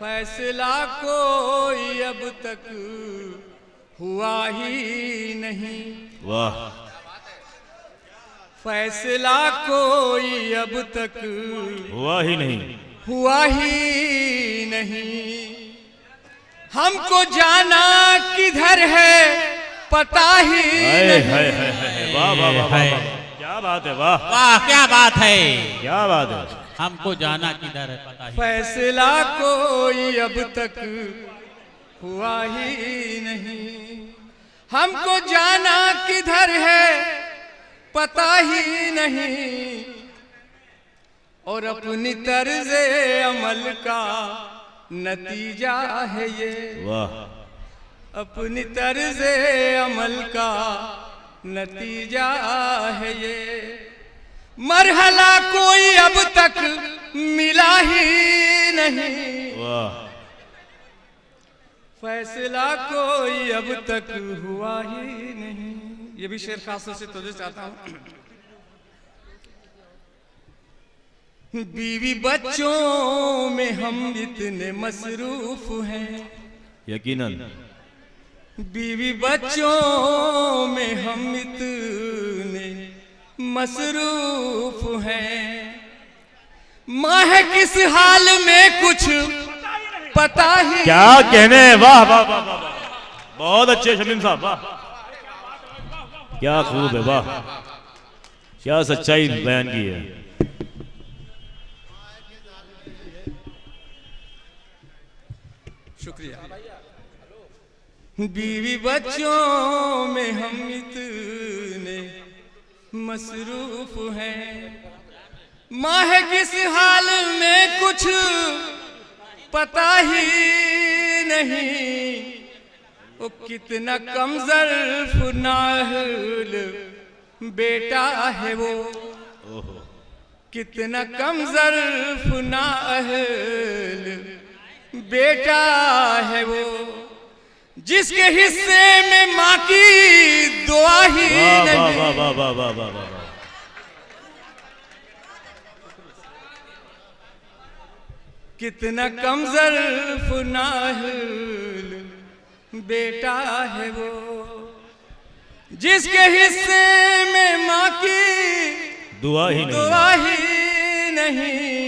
फैसला कोई अब तक हुआ ही नहीं। वाह। फैसला कोई अब तक हुआ ही नहीं, हुआ ही नहीं। हमको जाना किधर है पता ही नहीं। वाह वाह वाह वाह, क्या बात है, वाह वाह क्या बात है, क्या बात है। हमको जाना किधर है पता ही। फैसला कोई अब तक हुआ ही नहीं। हमको जाना किधर है पता ही नहीं। और अपनी तर्ज़े अमल का नतीजा है ये। वाह। अपनी तर्ज़े अमल का नतीजा है ये। मरहला कोई अब तक मिला ही नहीं। वाह। फैसला कोई अब तक हुआ ही नहीं। ये भी शेर खास तौर से तुझे चाहता हूं। बीवी बच्चों में हम इतने मसरूफ हैं, यकीनन। बीवी बच्चों में हम इतने मसरूफ हैं। माँ है किस हाल में कुछ पता ही। क्या कहने, वाह वाह वाह वाह, बहुत अच्छे शमीम साहब, वाह क्या खूब है, वाह क्या सच्चाई बयान की है। शुक्रिया। बीवी बच्चों में हम इतने मसरूफ हैं। माँ है किस हाल में कुछ पता ही नहीं। वो कितना कमज़र्फ नाहल बेटा है वो। कितना कमज़र्फ नाहल बेटा है वो। जिसके हिस्से में माँ की दुआ ही नहीं। वाह वाह वाह वाह वाह वाह। कितना कमज़र्फ नाहल बेटा है वो। जिसके हिस्से में माँ की दुआ ही नहीं। दुआ ही नहीं।